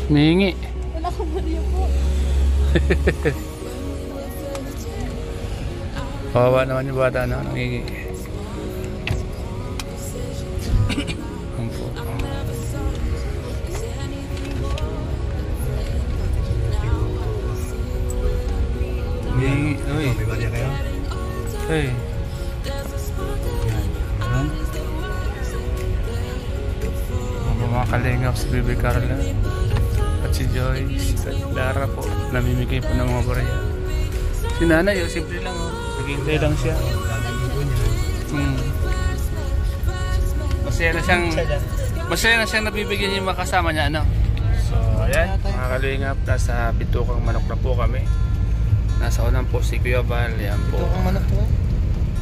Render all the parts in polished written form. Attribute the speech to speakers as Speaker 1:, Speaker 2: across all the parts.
Speaker 1: Mihingi.
Speaker 2: Wala akong bariya po.
Speaker 1: Kawawa naman yung bata na nangingi. Ampo. Mihingi. Uy.
Speaker 3: May bariya kayo?
Speaker 1: Hey. Mga kalingap si Bibi Carla at si Joyce at Lara po, namimigay po ng mga barya. Si nanay, simple lang, naghihintay lang siya. Masaya na siyang nabibigyan yung mga kasama niya, ano? So ayan, mga kalingap, nasa Bitukang Manok na po kami. Nasa unang po si Kuya Val. Yan po,
Speaker 3: Bitukang Manok to?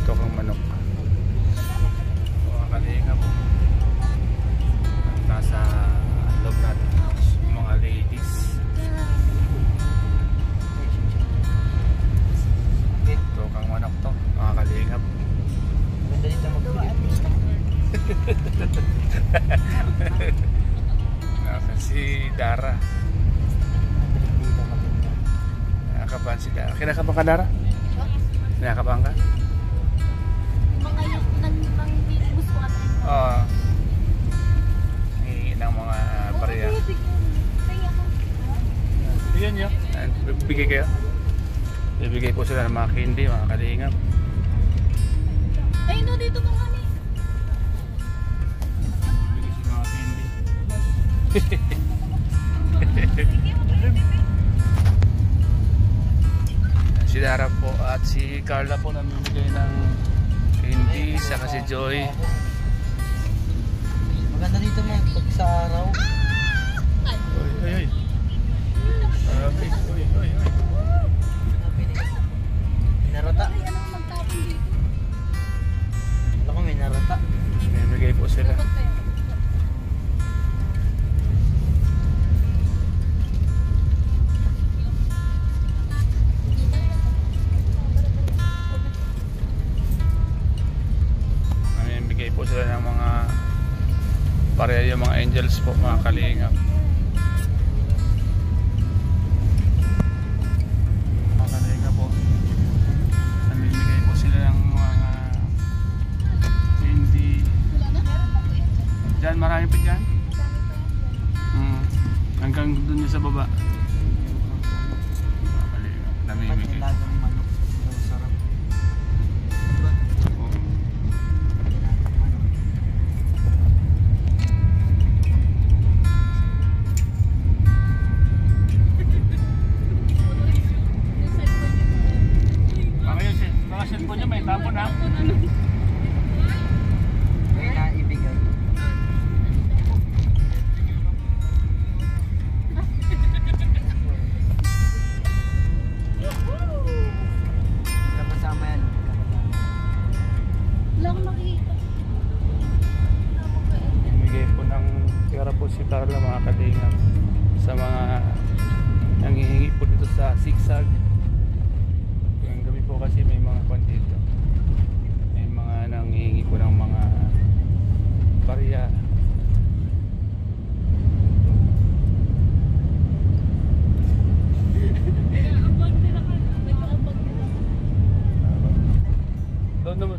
Speaker 1: Bitukang Manok. Mga kalingap, nasa loob natin mga ladies. Ito kang manok to, mga kalingap.
Speaker 3: Ganda dito mag-video.
Speaker 1: Si Dara. Kinakabahan si Dara. Kinakabahan ka, Dara? Kinakabahan ka?
Speaker 2: Mga yung nang-bus ko ata.
Speaker 1: Oo. Ng mga barya. Bigyan nyo. Bibigay kayo. Bibigay po sila ng mga candy, mga kalingap.
Speaker 2: Ay, no, dito mga kami.
Speaker 1: Bibigay sila mga candy. Si Dara po at si Carla po namimigay ng candy, saka si Joy.
Speaker 3: Maganda dito mo pag sa araw.
Speaker 1: Oy, oy, oy. Grabe, oy, oy, oy.
Speaker 3: Narata.
Speaker 2: Ay, alam mo magtapon dito.
Speaker 3: Wala ko may narata.
Speaker 1: Namimigay po sila. Namimigay po sila ng mga pareha yung mga angels po, mga kalingap. Mga kalingap po, namimigay po sila ng mga candy.
Speaker 2: Wala na? Meron pa po yan.
Speaker 1: Diyan, marami pa dyan. Hanggang dun yung sa baba. Mga kalingap, namimigay.
Speaker 3: Lagang manok. Ang sarap. Diba?
Speaker 1: Mga cellphone nyo may tapon na.
Speaker 3: May naibigay. Kasama yan.
Speaker 2: Wala akong makikita.
Speaker 1: Namimigay po ng pera po si Carla, mga kalingap, sa mga nanghihingi po dito sa Zigzag. Yung gabi po kasi may mga kwan dito, may mga nanghihingi po ng mga barya.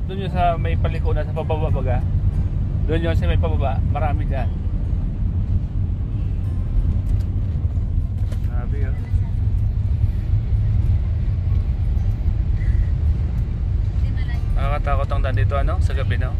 Speaker 1: Doon yung sa may paliko na sa pababa baga. Doon yung sa may pababa, marami dyan. Sabi yun. Nakakatakot ang daan dito, ano? Sa gabi, no?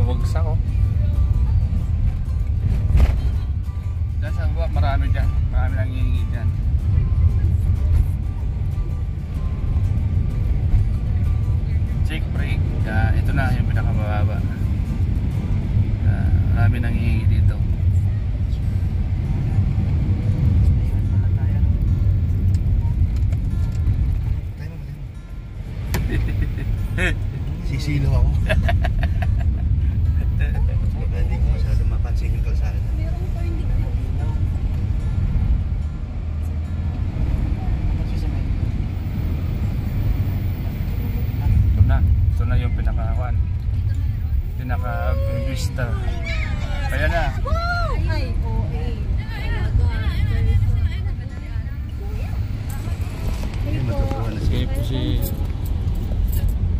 Speaker 1: Bumagsak, oh. Diyan sa baba, marami dyan. Marami nang hihingi dyan. Check break. Ito na yung pinakamababa. Marami nang hihingi dito. ito. Ayan na.
Speaker 2: Ay, OA.
Speaker 3: Ayun, matutuwa na siya.
Speaker 1: Sige po si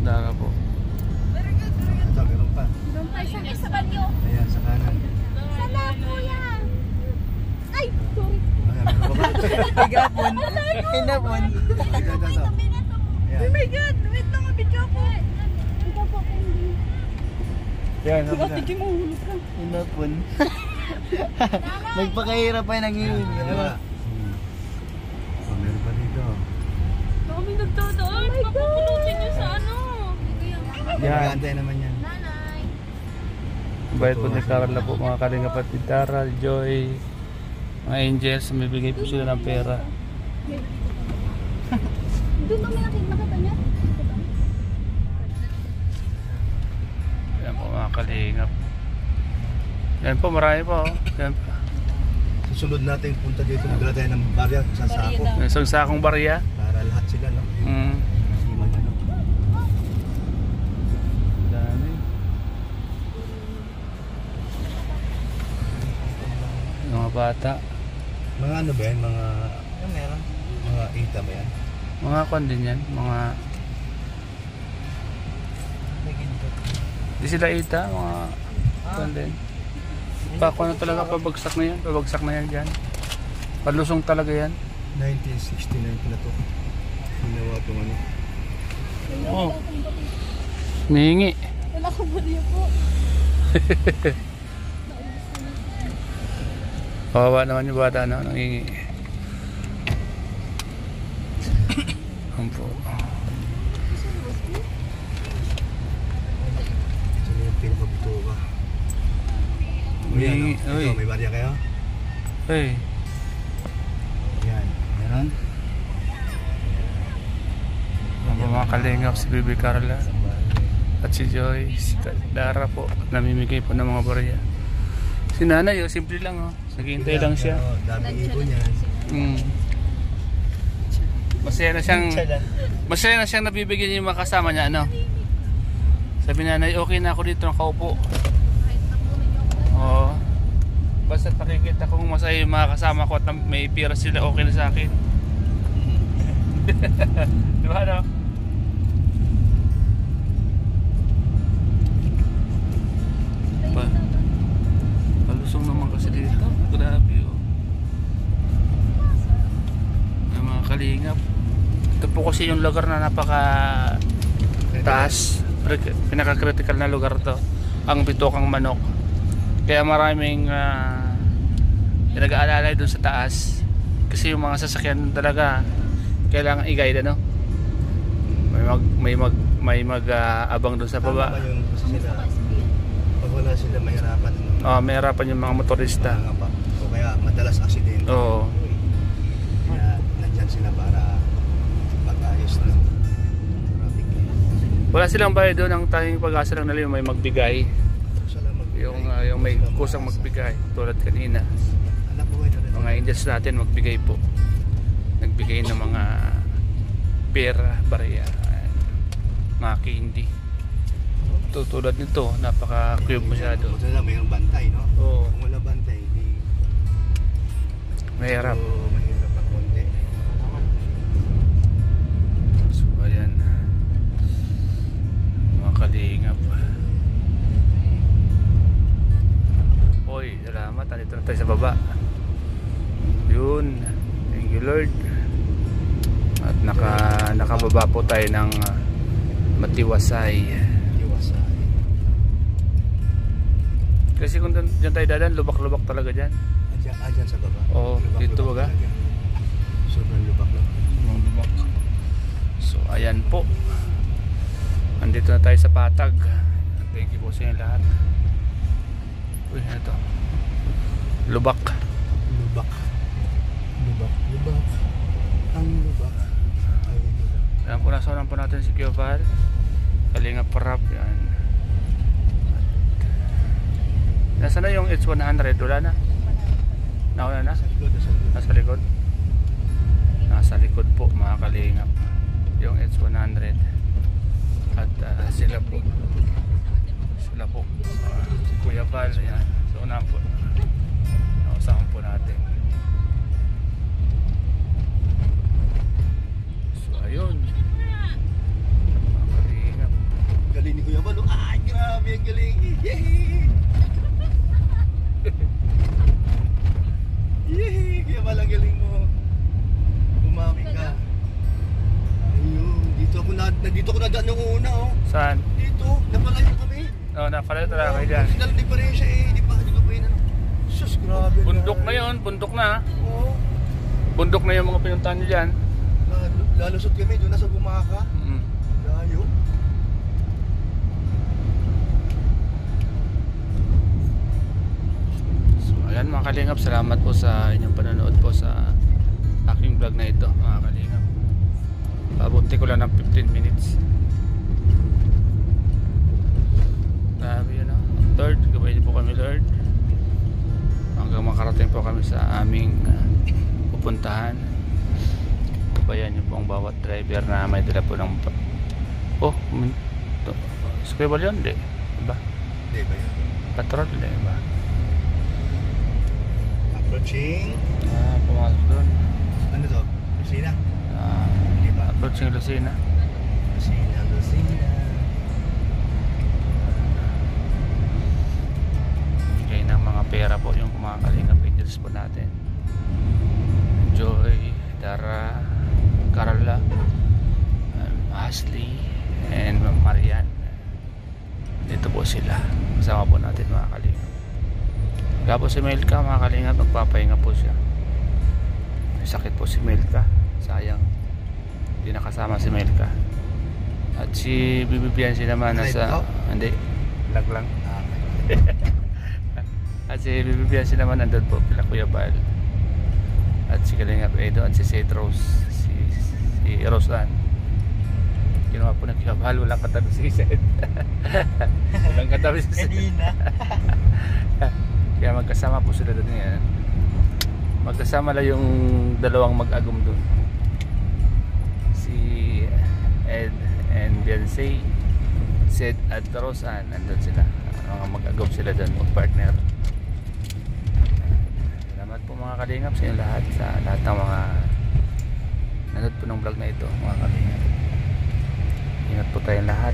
Speaker 1: Dara po.
Speaker 3: Ito, meron pa.
Speaker 2: Doon pa isang isa banyo.
Speaker 3: Ayan, sa kanan.
Speaker 2: Sana kuya. Ay, sorry.
Speaker 3: Ayan, meron pa ba?
Speaker 4: Higapon. Hinapon.
Speaker 3: Ito.
Speaker 2: Oh
Speaker 3: Ayan.
Speaker 2: my God, wait lang, mabidyo ko. Ito po ko hindi.
Speaker 1: Yan, ano siya?
Speaker 2: Sige, mahulog ka.
Speaker 4: Hinapon. Nagpakahirap pa yung nangihin.
Speaker 3: Dalawa. Oh, meron pa dito.
Speaker 2: Kami nagdadaan. Papapulutin niyo sa ano.
Speaker 1: Yan.
Speaker 3: Mag-aantay naman yan.
Speaker 2: Nanay.
Speaker 1: Bayad po ni Carla po mga kalinga pati Dara, Joy, mga angels, mabibigay po sila ng pera.
Speaker 2: Doon kami nakita niya.
Speaker 1: Yan po mga kalinga. Yan po, marami po. Yan po.
Speaker 3: Susunod natin punta dito. Nagdala tayo ng barya sa sako.
Speaker 1: Isang sakong barya.
Speaker 3: Para lahat sila, no?
Speaker 1: Mm.
Speaker 3: Kasi ano.
Speaker 1: Dami. Mga bata.
Speaker 3: Mga ano ba yan? Mga
Speaker 4: Meron.
Speaker 3: mga ita ba yan?
Speaker 1: Mga kwan din yan. Mga... Di sila ita. Mga kwan din. Pako na talaga, pabagsak na yan. Pabagsak na yan dyan. Palusong talaga yan.
Speaker 3: 1969 pala to. Ginawa itong ano.
Speaker 1: Oo. Nihingi.
Speaker 2: Wala ko bariya po.
Speaker 1: Kawawa naman yung bata na nangingi. Ampo.
Speaker 3: Saan yung pinakabuto ka?
Speaker 1: May-
Speaker 3: Ito,
Speaker 1: uy.
Speaker 3: may barya kayo?
Speaker 1: Hey.
Speaker 3: Yan. Meron?
Speaker 1: Ang mga kalingap, si Bibi Carla at si Joy, si Dara po, namimigay po ng mga barya. Si nanay, oh, simple lang, oh. Naghihintay lang siya.
Speaker 3: Pero daming ibon yan.
Speaker 1: Mm. Masaya na siyang nabibigyan yung mga kasama niya, ano. Sabi nanay, okay na ako dito, nakaupo. Oo. Basta nakikita kong masaya yung mga kasama ko at may pira sila, okay na sa akin. Di ba, no? Palusong naman kasi dito. Grabe, oh. Yung mga kalingap. Ito po kasi yung lugar na napaka taas. Pinaka-critical na lugar to. Ang Bitokang Manok. Kaya maraming pinag-aalalay doon sa taas. Kasi yung mga sasakyan talaga kailangan i-guide, ano? May mag-abang doon sa baba.
Speaker 3: Tama yung kasi sila. Pag wala sila mahirapan.
Speaker 1: May harapan yung mga motorista.
Speaker 3: O kaya madalas aksidente.
Speaker 1: Oo.
Speaker 3: Kaya nandyan sila para pag-ayos ng traffic.
Speaker 1: Wala silang bayad doon. Ang tanging pag-asa lang nila yung may magbigay. Yung may kusang magbigay. Tulad kanina.
Speaker 3: Anak ko na rin.
Speaker 1: Mga angels natin magbigay po. Nagbigay ng mga pera, barya, mga candy. Tulad nito, napaka-cube masyado.
Speaker 3: Buti na lang mayroong bantay, no?
Speaker 1: Oo.
Speaker 3: Kung wala bantay, hindi.
Speaker 1: Mahirap.
Speaker 3: So, mahirap ang konti.
Speaker 1: So ayan, mga kalingap. Oy, salamat, nandito na tayo sa baba. Yun, thank you Lord. At nakababa po tayo ng Matiwasay.
Speaker 3: Iwasay.
Speaker 1: Kasi kung dyan tayo dadan, lubak-lubak talaga dyan.
Speaker 3: Andyan sa baba.
Speaker 1: Oo, dito baga.
Speaker 3: talaga. Sobrang lubak lang.
Speaker 1: Lubak. So ayan po, andito na tayo sa Patag. Thank you po sa inyo lahat. Uy, ano to? Lubak.
Speaker 3: Lubak. Lubak. Lubak. Ang lubak. Ay, lubak.
Speaker 1: Ayan po, nasawalan po natin si Kioval. Kalinga Parap, yan. Nasaan na yung H100? Wala na? Nauna na?
Speaker 3: Sa likod, sa likod.
Speaker 1: Nasa likod? Nasa likod po mga kalingap yung H100 at sila po si Sila po. Si Kuya Val. Ayan. So unahan po. Nausahan po natin. So ayun. Mga kalingap.
Speaker 4: Galing ni Kuya Balo. Ay, grabe ang galing. Yehey! Yehey! Kuya Balo, ang galing mo. Bumami ka. Ayun, dito ako nadaan nung una, oh.
Speaker 1: Saan?
Speaker 4: Dito, napalayo kami.
Speaker 1: Oh, napala talaga kayo dyan.
Speaker 4: Signal differential eh, di pa pa yun ano. Sus, grabe.
Speaker 1: Bundok na yun, bundok na.
Speaker 4: Oo.
Speaker 1: Bundok na yung mga pinuntahan nyo dyan.
Speaker 4: Lalusot kami doon na sa Bumaka.
Speaker 1: Mm.
Speaker 4: Layo.
Speaker 1: So ayan mga kalingap, salamat po sa inyong panonood po sa aking vlog na ito mga kalingap. Pabunti ko lang ng 15 minutes. Grabe yun, Lord, gabay niyo po kami, Lord, hanggang makarating po kami sa aming pupuntahan. Gabayan niyo po ang bawat driver na may dala po ng scribble yun, di ba?
Speaker 4: Di ba yun?
Speaker 1: Patrol, di ba?
Speaker 4: Approaching.
Speaker 1: Pumasok doon.
Speaker 4: Ano to? Lucina? Di ba?
Speaker 1: Approaching Lucena.
Speaker 4: Lucina, Lucina.
Speaker 1: Bigay ng mga pera po yung mga kalingap angels po natin. Joy, Dara, Carla, Ashley, and Marian. Dito po sila. Kasama po natin mga kalingap. Kaya po si Melka mga kalingap, magpapahinga po siya. May sakit po si Melka. Sayang hindi nakasama si Melka. At si Bibibian si naman nasa... Hindi, lag lang. At si Bibibian si naman nandun po kila Kuya Bal. At si Kalingap Edo at si Seth Rose. Si Roseanne. Ginawa po ng Kuya Bal, walang katabi si Seth. Walang katabi si Seth.
Speaker 4: Kanina.
Speaker 1: Kaya magkasama po sila doon ngayon. Magkasama lang yung dalawang mag-agum doon. Si Ed and Beyonce, Seth at Roseanne, nandun sila. Mga mag-agum sila doon, mag-partner. Salamat po mga kalingap sa inyo lahat, sa lahat ng mga nanood po ng vlog na ito mga kalingap. Ingat po tayong lahat.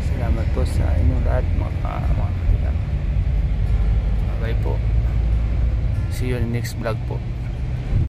Speaker 1: Salamat po sa inyong lahat mga kalingap. Bye po. See you in the next vlog po.